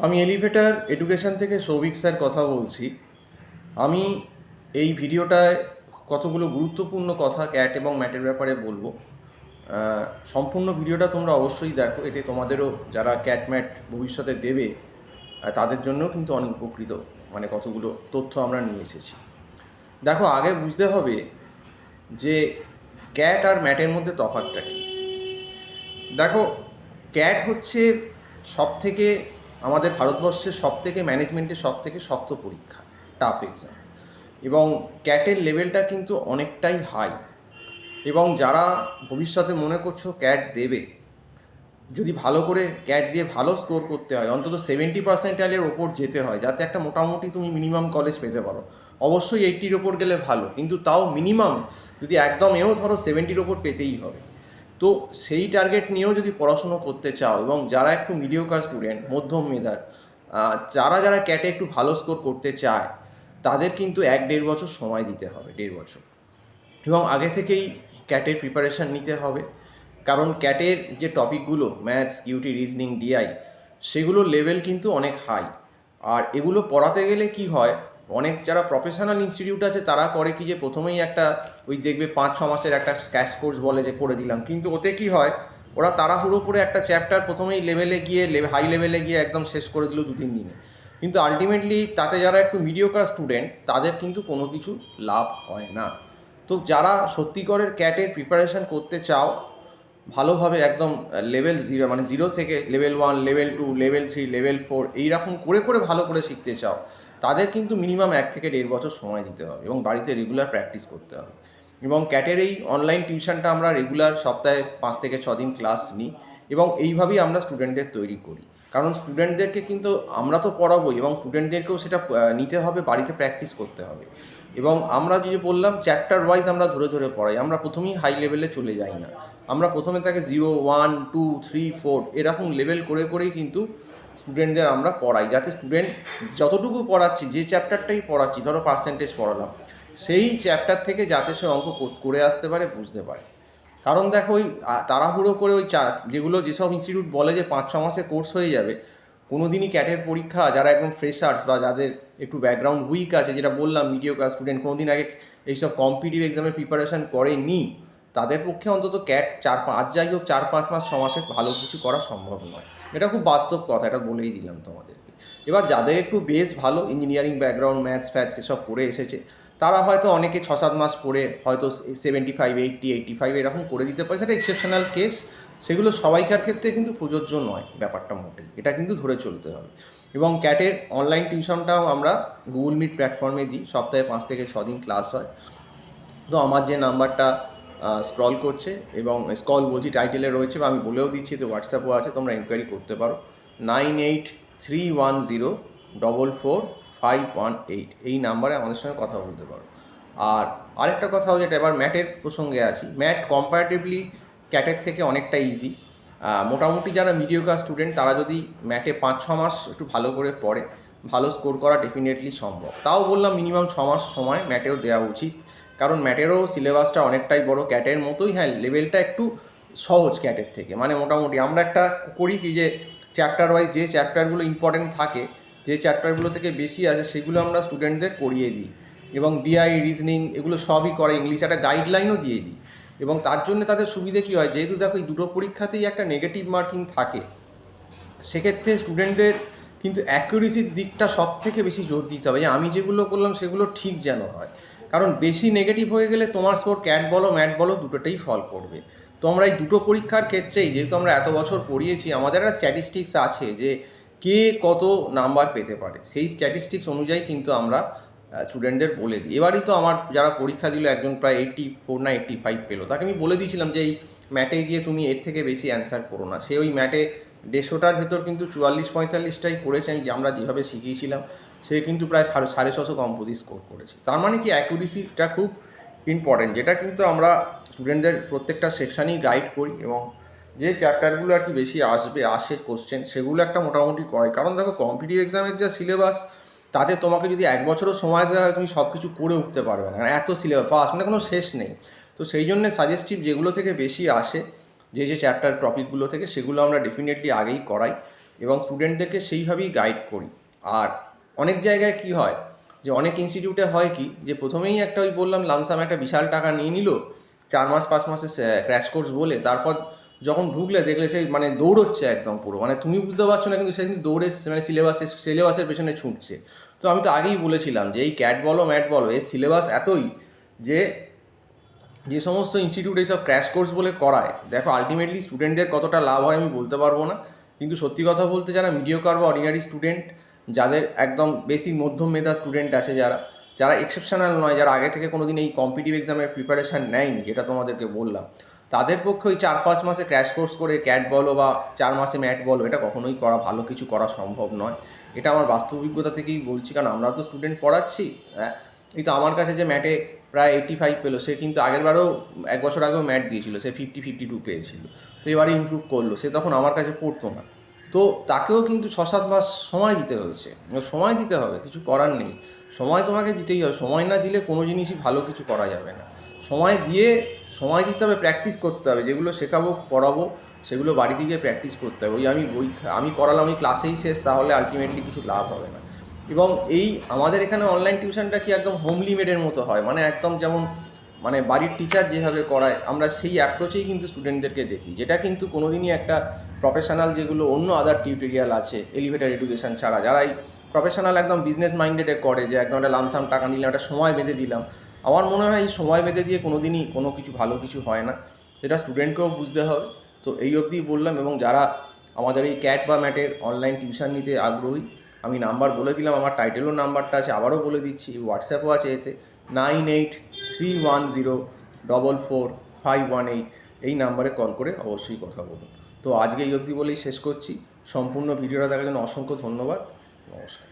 আমি elevator education থেকে Souvik sir কথা বলছি। আমি এই ভিডিওটায় কতগুলো গুরুত্বপূর্ণ কথা ক্যাট এবং ম্যাটের ব্যাপারে বলবো। সম্পূর্ণ ভিডিওটা তোমরা অবশ্যই দেখো, এতে তোমাদেরও যারা ক্যাট ম্যাট ভবিষ্যতে দেবে তাদের জন্যও কিন্তু অনেক উপকৃত, মানে কতগুলো তথ্য আমরা নিয়ে এসেছি। দেখো, আগে বুঝতে হবে যে ক্যাট আর ম্যাটের মধ্যে তফাৎটা কী। দেখো, ক্যাট হচ্ছে সবথেকে আমাদের ভারতবর্ষের সবথেকে ম্যানেজমেন্টের সবথেকে শক্ত পরীক্ষা, টাফ এক্সাম, এবং ক্যাটের লেভেলটা কিন্তু অনেকটাই হাই। এবং যারা ভবিষ্যতে মনে করছো ক্যাট দেবে, যদি ভালো করে ক্যাট দিয়ে ভালো স্কোর করতে হয়, অন্তত 70% ওপর যেতে হয়, যাতে একটা মোটামুটি তুমি মিনিমাম কলেজ পেতে পারো। অবশ্যই 80-র ওপর গেলে ভালো, কিন্তু তাও মিনিমাম যদি একদম ধরো 70-র ওপর পেতেই হবে। তো সেই টার্গেট নিয়েও যদি পড়াশুনো করতে চাও, এবং যারা একটু মিডিওকার স্টুডেন্ট, মধ্যম মেধার, যারা যারা ক্যাটে একটু ভালো স্কোর করতে চায়, তাদের কিন্তু 1-1.5 বছর সময় দিতে হবে, 1.5 বছর। এবং আগে থেকেই ক্যাটের প্রিপারেশান নিতে হবে, কারণ ক্যাটের যে টপিকগুলো ম্যাথস, কিউটি, রিজনিং, ডিআই, সেগুলোর লেভেল কিন্তু অনেক হাই। আর এগুলো পড়াতে গেলে কি হয়, অনেক যারা প্রফেশনাল ইনস্টিটিউট আছে তারা করে কি, যে প্রথমেই একটা ওই দেখবে 5-6 মাসের একটা ক্যাশ কোর্স বলে যে করে দিলাম, কিন্তু ওতে কি হয়, ওরা তাড়াহুড়ো করে একটা চ্যাপ্টার প্রথমেই লেভেলে গিয়ে হাই লেভেলে গিয়ে একদম শেষ করে দিল 2-3 দিনে। কিন্তু আলটিমেটলি তাতে যারা একটু মিডিওকার স্টুডেন্ট, তাদের কিন্তু কোনো কিছু লাভ হয় না। তো যারা সত্যিকরের ক্যাটের প্রিপারেশান করতে চাও ভালোভাবে, একদম লেভেল 0, মানে 0 থেকে লেভেল 1, লেভেল 2, লেভেল 3, লেভেল 4, এইরকম করে করে ভালো করে শিখতে চাও, তাদের কিন্তু মিনিমাম 1 থেকে 1.5 বছর সময় দিতে হবে, এবং বাড়িতে রেগুলার প্র্যাকটিস করতে হবে। এবং ক্যাটের এই অনলাইন টিউশনটা আমরা রেগুলার সপ্তাহে 5 থেকে 6 দিন ক্লাস নিই, এবং এইভাবেই আমরা স্টুডেন্টদের তৈরি করি। কারণ স্টুডেন্টদেরকে কিন্তু আমরা তো পড়াবোই, এবং স্টুডেন্টদেরকেও সেটা নিতে হবে, বাড়িতে প্র্যাকটিস করতে হবে। এবং আমরা যে বললাম চ্যাপ্টার ওয়াইজ আমরা ধরে ধরে পড়াই, আমরা প্রথমেই হাই লেভেলে চলে যাই না। আমরা প্রথমে তাকে 0, 1, 2, 3, 4 এরকম লেভেল করে করেই কিন্তু স্টুডেন্টদের আমরা পড়াই, যাতে স্টুডেন্ট যতটুকু পড়াচ্ছি, যে চ্যাপ্টারটাই পড়াচ্ছি, ধরো পার্সেন্টেজ পড়ালাম, সেই চ্যাপ্টার থেকে যাতে সে অঙ্ক করে আসতে পারে, বুঝতে পারে। কারণ দেখো, ওই তাড়াহুড়ো করে ওই যেগুলো যেসব ইনস্টিটিউট বলে যে 5-6 মাসে কোর্স হয়ে যাবে, কোনো দিনই ক্যাটের পরীক্ষা যারা একদম ফ্রেশার্স বা যাদের একটু ব্যাকগ্রাউন্ড উইক আছে, যেটা বললাম মিডিওকার স্টুডেন্ট, কোনো দিন আগে এইসব কম্পিটিটিভ এক্সামের প্রিপারেশান করেনি, তাদের পক্ষে অন্তত ক্যাট 4-5 যাই হোক 4-5 মাস 6 মাসে ভালো কিছু করা সম্ভব নয়। এটা খুব বাস্তব কথা, এটা বলেই দিলাম তোমাদেরকে। এবার যাদের একটু বেশ ভালো, ইঞ্জিনিয়ারিং ব্যাকগ্রাউন্ড, ম্যাথস ফ্যাথস এসব করে এসেছে, তারা হয়তো অনেকে 6-7 মাস পড়ে হয়তো 75, 80, 85 এরকম করে দিতে পারে, সেটা এক্সেপশনাল কেস। সেগুলো সবাইকার ক্ষেত্রে কিন্তু প্রযোজ্য নয় ব্যাপারটা, মোটেই। এটা কিন্তু ধরে চলতে হবে। এবং ক্যাটের অনলাইন টিউশনটাও আমরা গুগল মিট প্ল্যাটফর্মে দিই, সপ্তাহে 5 থেকে 6 দিন ক্লাস হয়। তো আমার যে নাম্বারটা স্ক্রল করছে, এবং স্ক্রল বলছি টাইটেলে রয়েছে, বা আমি বলেও দিচ্ছি, তো হোয়াটসঅ্যাপও আছে, তোমরা ইনকোয়ারি করতে পারো। 9831044518 এই নাম্বারে আমাদের সঙ্গে কথা বলতে পারো। আর আরেকটা কথাও, যেটা এবার ম্যাটের প্রসঙ্গে আছি, ম্যাট কম্পারেটিভলি ক্যাটের থেকে অনেকটা ইজি। মোটামুটি যারা মিডিওকার স্টুডেন্ট, তারা যদি ম্যাটে 5-6 মাস একটু ভালো করে পড়ে, ভালো স্কোর করা ডেফিনেটলি সম্ভব। তাও বললাম মিনিমাম 6 মাস সময় ম্যাটেও দেওয়া উচিত, কারণ ম্যাটেরও সিলেবাসটা অনেকটাই বড়, ক্যাটের মতোই। হ্যাঁ, লেভেলটা একটু সহজ ক্যাটের থেকে, মানে মোটামুটি আমরা একটা করি কি, যে চ্যাপ্টার ওয়াইজ যে চ্যাপ্টারগুলো ইম্পর্টেন্ট থাকে, যে চ্যাপ্টারগুলো থেকে বেশি আছে, সেগুলো আমরা স্টুডেন্টদের করিয়ে দিই, এবং ডিআই, রিজনিং এগুলো সবই করে, ইংলিশ একটা গাইডলাইনও দিয়ে দিই। এবং তার জন্য তাদের সুবিধে কী হয়, যেহেতু দেখো এই দুটো পরীক্ষাতেই একটা নেগেটিভ মার্কিং থাকে, সেক্ষেত্রে স্টুডেন্টদের কিন্তু অ্যাকুরেসির দিকটা সব থেকে বেশি জোর দিতে হবে, যে আমি যেগুলো করলাম সেগুলো ঠিক যেন হয়। কারণ বেশি নেগেটিভ হয়ে গেলে তোমার স্কোর ক্যাট বলো ম্যাট বলো দুটোতেই ফল করবে। তো আমরা এই দুটো পরীক্ষার ক্ষেত্রেই, যেহেতু আমরা এত বছর পড়িয়েছি, আমাদের একটা স্ট্যাটিস্টিক্স আছে যে কে কত নাম্বার পেতে পারে, সেই স্ট্যাটিস্টিক্স অনুযায়ী কিন্তু আমরা স্টুডেন্টদের বলে দিই। এবারই তো আমার যারা পরীক্ষা দিল, একজন প্রায় 84 না 85 পেলো, তাকে আমি বলে দিয়েছিলাম যে এই ম্যাটে গিয়ে তুমি এর থেকে বেশি অ্যান্সার করো না। সে ওই ম্যাটে 150টার ভেতর কিন্তু 44-45টাই করেছে, আমি আমরা যেভাবে শিখিয়েছিলাম। সে কিন্তু প্রায় 650 কম্পোজিট স্কোর করেছে। তার মানে কি, অ্যাকুরেসিটা খুব ইম্পর্টেন্ট, যেটা কিন্তু আমরা স্টুডেন্টদের প্রত্যেকটা সেকশানেই গাইড করি, এবং যে চ্যাপ্টারগুলো আর কি বেশি আসে কোশ্চেন, সেগুলো একটা মোটামুটি করে। কারণ দেখো, কম্পিটিটিভ এক্সামের যা সিলেবাস, তাতে তোমাকে যদি 1 বছরও সময় দেওয়া হয়, তুমি সব কিছু করে উঠতে পারবে না, এত সিলেবাস ফাস্ট, মানে কোনো শেষ নেই। তো সেই জন্যে যেগুলো থেকে বেশি আসে, যে চ্যাপ্টার টপিকগুলো থেকে, সেগুলো আমরা ডেফিনেটলি আগেই করাই। এবং স্টুডেন্টদেরকে সেইভাবেই গাইড করি। আর অনেক জায়গায় কি হয় যে অনেক ইনস্টিটিউটে হয় কি যে প্রথমেই একটা ওই বললাম লামসাম একটা বিশাল টাকা নিয়ে নিল 4 মাস 5 মাসের ক্র্যাশ কোর্স বলে, তারপর যখন ঢুকলে দেখলে সেই মানে দৌড়চ্ছে একদম পুরো, মানে তুমি বুঝতে পারছো না কিন্তু সে কিন্তু দৌড়ে মানে সিলেবাসের পেছনে ছুটছে। তো আমি তো আগেই বলেছিলাম যে এই ক্যাট বলো ম্যাট বলো এর সিলেবাস এতই যে যে সমস্ত ইনস্টিটিউট এইসব ক্র্যাশ কোর্স বলে করায়, দেখো আলটিমেটলি স্টুডেন্টদের কতটা লাভ হয় আমি বলতে পারবো না, কিন্তু সত্যি কথা বলতে যারা মিডিওকার বা অর্ডিনারি স্টুডেন্ট, যাদের একদম বেসিক মধ্যম মেধা স্টুডেন্ট আছে, যারা যারা এক্সেপশনাল নয়, যারা আগে থেকে কোনোদিন এই কম্পিটিভ এক্সামের প্রিপারেশান নেয়নি, যেটা তোমাদেরকে বললাম, তাদের পক্ষে ওই 4-5 মাসে ক্র্যাশ কোর্স করে ক্যাট বলো বা 4 মাসে ম্যাট বলো এটা কখনোই করা ভালো কিছু করা সম্ভব নয়। এটা আমার বাস্তব অভিজ্ঞতা থেকেই বলছি, কারণ আমরাও তো স্টুডেন্ট পড়াচ্ছি। হ্যাঁ, এই তো আমার কাছে যে ম্যাটে প্রায় 85 পেলো, সে কিন্তু আগেরবারও 1 বছর আগেও ম্যাট দিয়েছিল, সে 50-52 পেয়েছিল। তো এবারে ইমপ্রুভ করলো, সে তখন আমার কাছে পড়তো না। তো তাকেও কিন্তু 6-7 মাস সময় দিতে হয়েছে, সময় দিতে হবে, কিছু করার নেই, সময় তোমাকে দিতেই হবে। সময় না দিলে কোনো জিনিসই ভালো কিছু করা যাবে না। সময় দিতে হবে, প্র্যাকটিস করতে হবে, যেগুলো শেখাবো পড়াবো সেগুলো বাড়িতে গিয়ে প্র্যাকটিস করতে হবে। ওই আমি করালাম ওই ক্লাসেই শেষ, তাহলে আলটিমেটলি কিছু লাভ হবে না। এবং এই আমাদের এখানে অনলাইন টিউশনটা কি একদম হোমলি মেডের মতো হয়, মানে একদম যেমন মানে বাড়ির টিচার যেভাবে করায় আমরা সেই অ্যাপ্রোচেই কিন্তু স্টুডেন্টদেরকে দেখি, যেটা কিন্তু কোনোদিনই একটা প্রফেশনাল যেগুলো অন্য আদার টিউটোরিয়াল আছে এলিভেটার এডুকেশন ছাড়া, যারা এই প্রফেশনাল একদম বিজনেস মাইন্ডেডে করে, যে একদম একটা লামসাম টাকা নিলাম একটা সময় বেঁধে দিলাম, আমার মনে হয় এই সময় বেঁধে দিয়ে কোনো দিনই কোনো কিছু ভালো কিছু হয় না, সেটা স্টুডেন্টকেও বুঝতে হবে। তো এই অবধিই বললাম, এবং যারা আমাদের এই ক্যাট বা ম্যাটের অনলাইন টিউশন নিতে আগ্রহী, আমি নাম্বার বলে দিলাম, আমার টাইটেলও নাম্বারটা আছে, আবারও বলে দিচ্ছি, হোয়াটসঅ্যাপও আছে এতে 9831044518, এই নাম্বারে কল করে অবশ্যই কথা বলুন। তো আজকে এই অবধি বলেই শেষ করছি। সম্পূর্ণ ভিডিওটা দেখার জন্য অসংখ্য ধন্যবাদ। নমস্কার।